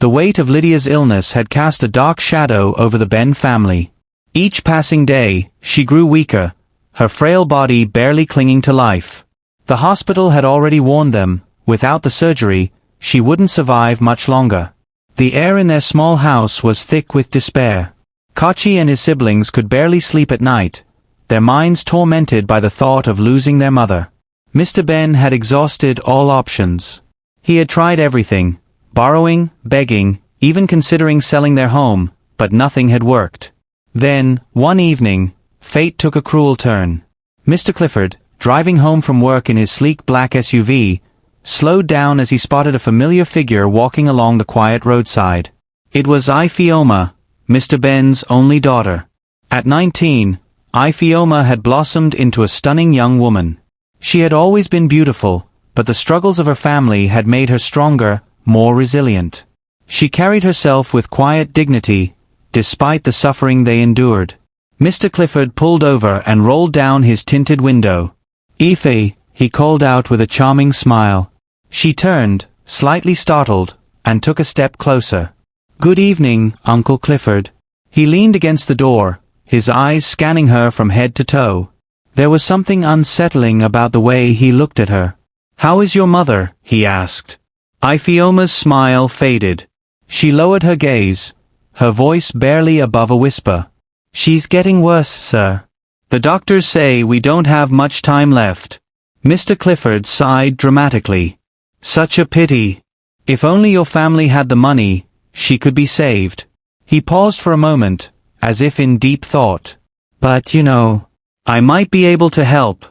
The weight of Lydia's illness had cast a dark shadow over the Ben family. Each passing day, she grew weaker, her frail body barely clinging to life. The hospital had already warned them, without the surgery, she wouldn't survive much longer. The air in their small house was thick with despair. Kochi and his siblings could barely sleep at night, their minds tormented by the thought of losing their mother. Mr. Ben had exhausted all options. He had tried everything, borrowing, begging, even considering selling their home, but nothing had worked. Then, one evening, fate took a cruel turn. Mr. Clifford, driving home from work in his sleek black SUV, slowed down as he spotted a familiar figure walking along the quiet roadside. It was Ifeoma, Mr. Ben's only daughter. At 19, Ifeoma had blossomed into a stunning young woman. She had always been beautiful, but the struggles of her family had made her stronger, more resilient. She carried herself with quiet dignity, despite the suffering they endured. Mr. Clifford pulled over and rolled down his tinted window. "Ife," he called out with a charming smile. She turned, slightly startled, and took a step closer. "Good evening, Uncle Clifford." He leaned against the door, his eyes scanning her from head to toe. There was something unsettling about the way he looked at her. "How is your mother?" he asked. Ifeoma's smile faded. She lowered her gaze, her voice barely above a whisper. "She's getting worse, sir. The doctors say we don't have much time left." Mr. Clifford sighed dramatically. "Such a pity. If only your family had the money, she could be saved." He paused for a moment, as if in deep thought. "But you know, I might be able to help."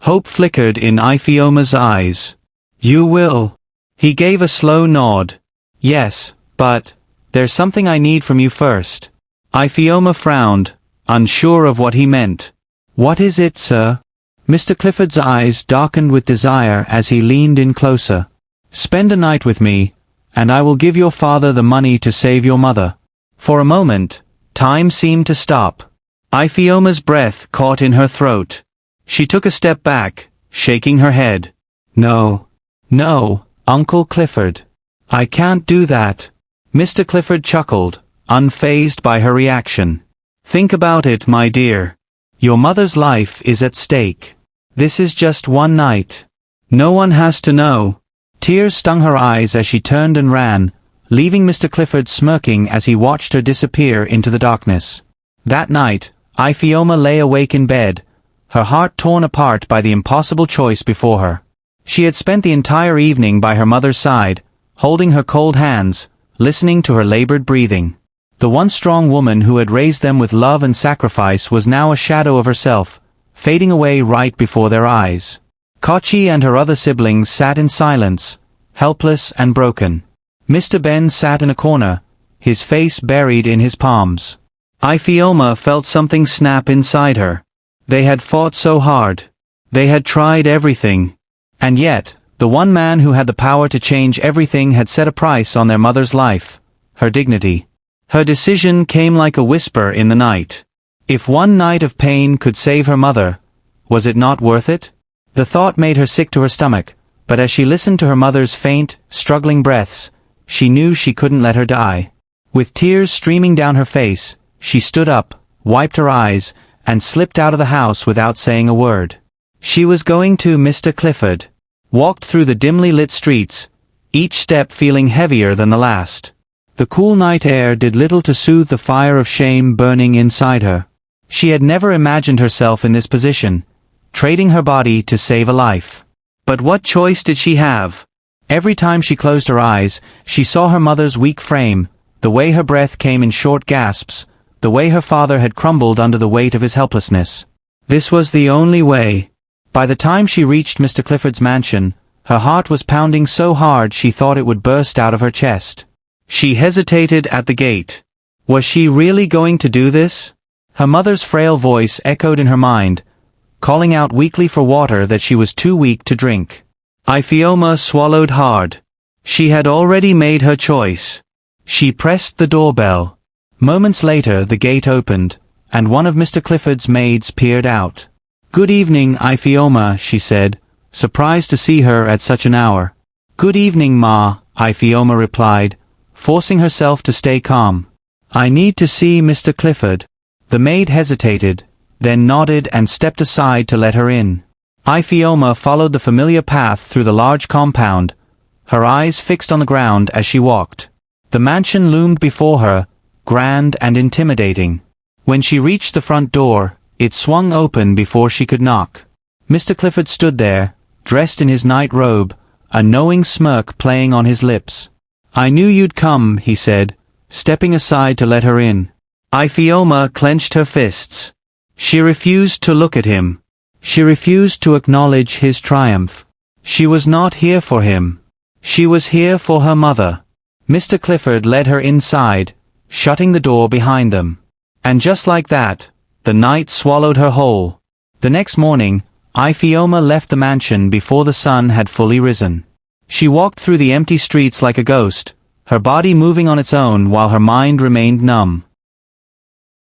Hope flickered in Ifeoma's eyes. "You will?" He gave a slow nod. "Yes, but there's something I need from you first." Ifeoma frowned, unsure of what he meant. "What is it, sir?" Mr. Clifford's eyes darkened with desire as he leaned in closer. "Spend a night with me, and I will give your father the money to save your mother." For a moment, time seemed to stop. Ifeoma's breath caught in her throat. She took a step back, shaking her head. "No. No, Uncle Clifford. I can't do that." Mr. Clifford chuckled, unfazed by her reaction. "Think about it, my dear. Your mother's life is at stake. This is just one night. No one has to know." Tears stung her eyes as she turned and ran, leaving Mr. Clifford smirking as he watched her disappear into the darkness. That night, Ifeoma lay awake in bed, her heart torn apart by the impossible choice before her. She had spent the entire evening by her mother's side, holding her cold hands, listening to her labored breathing. The once strong woman who had raised them with love and sacrifice was now a shadow of herself, fading away right before their eyes. Kochi and her other siblings sat in silence, helpless and broken. Mr. Ben sat in a corner, his face buried in his palms. Ifeoma felt something snap inside her. They had fought so hard. They had tried everything. And yet, the one man who had the power to change everything had set a price on their mother's life, her dignity. Her decision came like a whisper in the night. If one night of pain could save her mother, was it not worth it? The thought made her sick to her stomach, but as she listened to her mother's faint, struggling breaths, she knew she couldn't let her die. With tears streaming down her face, she stood up, wiped her eyes, and slipped out of the house without saying a word. She was going to Mr. Clifford. Walked through the dimly lit streets, each step feeling heavier than the last. The cool night air did little to soothe the fire of shame burning inside her. She had never imagined herself in this position, trading her body to save a life. But what choice did she have? Every time she closed her eyes, she saw her mother's weak frame, the way her breath came in short gasps, the way her father had crumbled under the weight of his helplessness. This was the only way. By the time she reached Mr. Clifford's mansion, her heart was pounding so hard she thought it would burst out of her chest. She hesitated at the gate. Was she really going to do this? Her mother's frail voice echoed in her mind, calling out weakly for water that she was too weak to drink. Ifeoma swallowed hard. She had already made her choice. She pressed the doorbell. Moments later the gate opened, and one of Mr. Clifford's maids peered out. "Good evening, Ifeoma," she said, surprised to see her at such an hour. "Good evening, Ma," Ifeoma replied, forcing herself to stay calm. "I need to see Mr. Clifford." The maid hesitated, then nodded and stepped aside to let her in. Ifeoma followed the familiar path through the large compound, her eyes fixed on the ground as she walked. The mansion loomed before her, grand and intimidating. When she reached the front door, it swung open before she could knock. Mr. Clifford stood there, dressed in his night robe, a knowing smirk playing on his lips. "I knew you'd come," he said, stepping aside to let her in. Ifeoma clenched her fists. She refused to look at him. She refused to acknowledge his triumph. She was not here for him. She was here for her mother. Mr. Clifford led her inside, shutting the door behind them. And just like that, the night swallowed her whole. The next morning, Ifeoma left the mansion before the sun had fully risen. She walked through the empty streets like a ghost, her body moving on its own while her mind remained numb.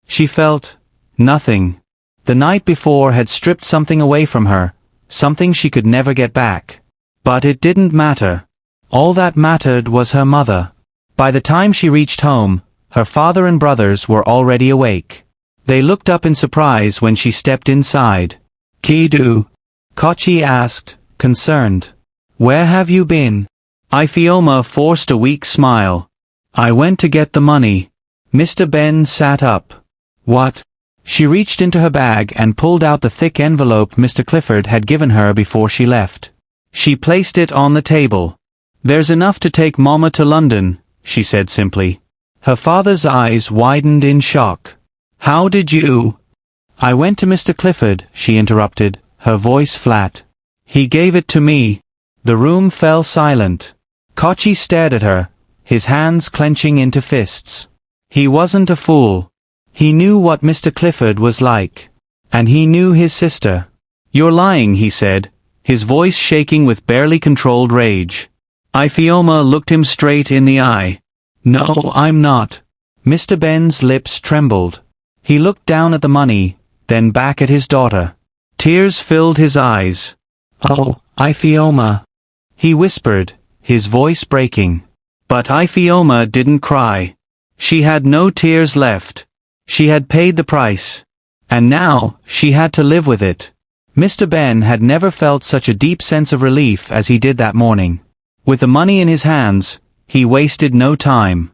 She felt nothing. The night before had stripped something away from her, something she could never get back. But it didn't matter. All that mattered was her mother. By the time she reached home, her father and brothers were already awake. They looked up in surprise when she stepped inside. "Kidu?" Kochi asked, concerned. "Where have you been?" Ifeoma forced a weak smile. "I went to get the money." Mr. Ben sat up. "What?" She reached into her bag and pulled out the thick envelope Mr. Clifford had given her before she left. She placed it on the table. "There's enough to take Mama to London," she said simply. Her father's eyes widened in shock. "How did you—" "I went to Mr. Clifford," she interrupted, her voice flat. "He gave it to me." The room fell silent. Kochi stared at her, his hands clenching into fists. He wasn't a fool. He knew what Mr. Clifford was like. And he knew his sister. "You're lying," he said, his voice shaking with barely controlled rage. Ifeoma looked him straight in the eye. "No, I'm not." Mr. Ben's lips trembled. He looked down at the money, then back at his daughter. Tears filled his eyes. "Oh, Ifeoma," he whispered, his voice breaking. But Ifeoma didn't cry. She had no tears left. She had paid the price. And now, she had to live with it. Mr. Ben had never felt such a deep sense of relief as he did that morning. With the money in his hands, he wasted no time.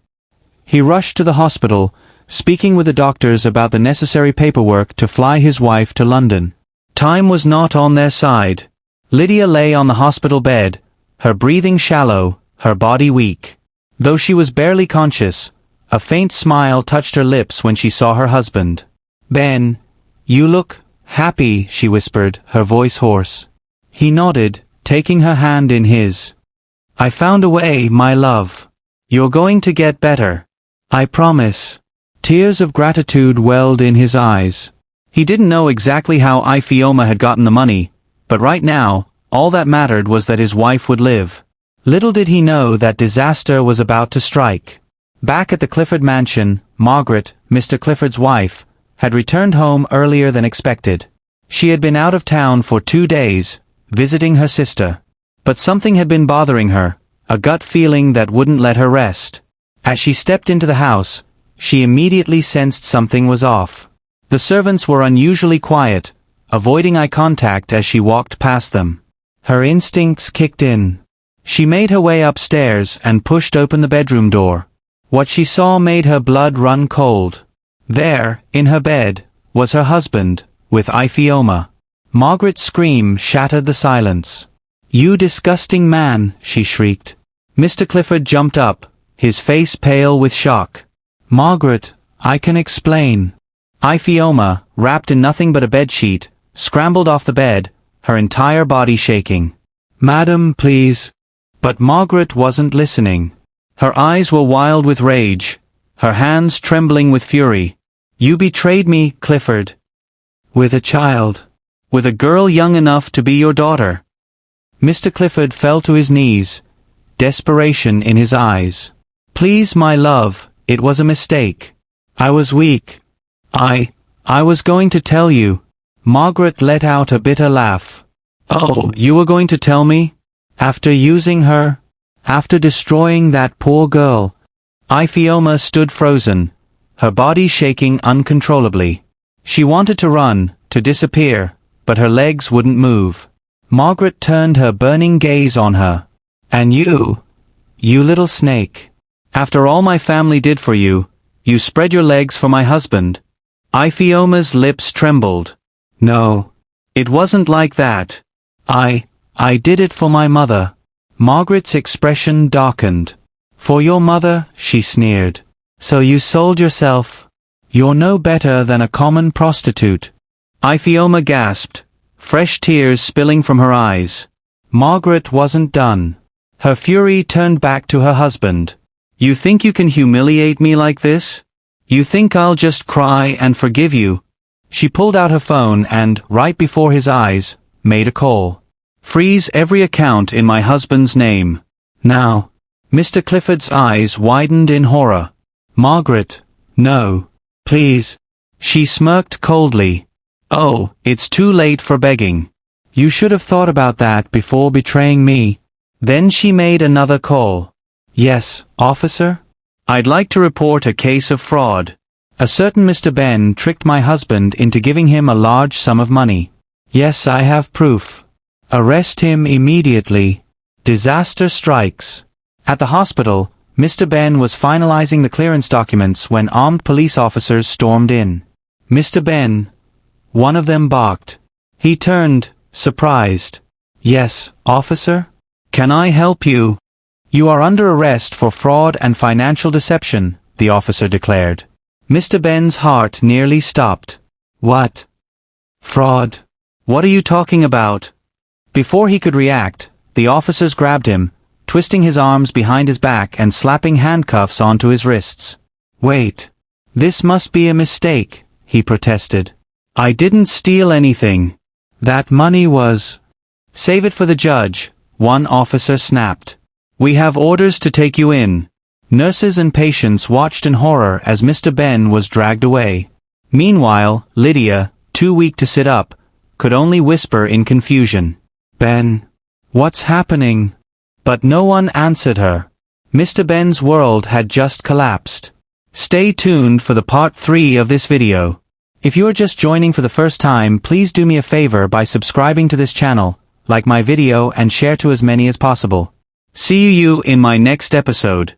He rushed to the hospital, speaking with the doctors about the necessary paperwork to fly his wife to London. Time was not on their side. Lydia lay on the hospital bed, her breathing shallow, her body weak. Though she was barely conscious, a faint smile touched her lips when she saw her husband. "Ben, you look happy," she whispered, her voice hoarse. He nodded, taking her hand in his. "I found a way, my love. You're going to get better. I promise." Tears of gratitude welled in his eyes. He didn't know exactly how Ifeoma had gotten the money, but right now, all that mattered was that his wife would live. Little did he know that disaster was about to strike. Back at the Clifford mansion, Margaret, Mr. Clifford's wife, had returned home earlier than expected. She had been out of town for 2 days, visiting her sister. But something had been bothering her, a gut feeling that wouldn't let her rest. As she stepped into the house, she immediately sensed something was off. The servants were unusually quiet, avoiding eye contact as she walked past them. Her instincts kicked in. She made her way upstairs and pushed open the bedroom door. What she saw made her blood run cold. There, in her bed, was her husband, with Ifeoma. Margaret's scream shattered the silence. "You disgusting man," she shrieked. Mr. Clifford jumped up, his face pale with shock. "Margaret, I can explain." Ifeoma, wrapped in nothing but a bedsheet, scrambled off the bed, her entire body shaking. "Madam, please." But Margaret wasn't listening. Her eyes were wild with rage, her hands trembling with fury. "You betrayed me, Clifford. With a child. With a girl young enough to be your daughter." Mr. Clifford fell to his knees, desperation in his eyes. "Please, my love, it was a mistake. I was weak. I was going to tell you." Margaret let out a bitter laugh. "Oh, you were going to tell me? After using her? After destroying that poor girl? Ifeoma stood frozen, her body shaking uncontrollably. She wanted to run, to disappear, but her legs wouldn't move. Margaret turned her burning gaze on her. "And you little snake. After all my family did for you, you spread your legs for my husband." Ifeoma's lips trembled. "No. It wasn't like that. I did it for my mother." Margaret's expression darkened. "For your mother?" she sneered. "So you sold yourself? You're no better than a common prostitute." Ifeoma gasped, fresh tears spilling from her eyes. Margaret wasn't done. Her fury turned back to her husband. "You think you can humiliate me like this? You think I'll just cry and forgive you?" She pulled out her phone and, right before his eyes, made a call. "Freeze every account in my husband's name. Now." Mr. Clifford's eyes widened in horror. "Margaret, no. Please." She smirked coldly. "Oh, it's too late for begging. You should have thought about that before betraying me." Then she made another call. "Yes, officer? I'd like to report a case of fraud. A certain Mr. Ben tricked my husband into giving him a large sum of money. Yes, I have proof. Arrest him immediately. Disaster strikes." At the hospital, Mr. Ben was finalizing the clearance documents when armed police officers stormed in. "Mr. Ben," one of them barked. He turned, surprised. "Yes, officer? Can I help you?" "You are under arrest for fraud and financial deception," the officer declared. Mr. Ben's heart nearly stopped. "What? Fraud? What are you talking about?" Before he could react, the officers grabbed him, twisting his arms behind his back and slapping handcuffs onto his wrists. "Wait. This must be a mistake," he protested. "I didn't steal anything. That money was—" "Save it for the judge," one officer snapped. "We have orders to take you in." Nurses and patients watched in horror as Mr. Ben was dragged away. Meanwhile, Lydia, too weak to sit up, could only whisper in confusion, "Ben, what's happening?" But no one answered her. Mr. Ben's world had just collapsed. Stay tuned for the part 3 of this video. If you are just joining for the first time, please do me a favor by subscribing to this channel, like my video and share to as many as possible. See you in my next episode.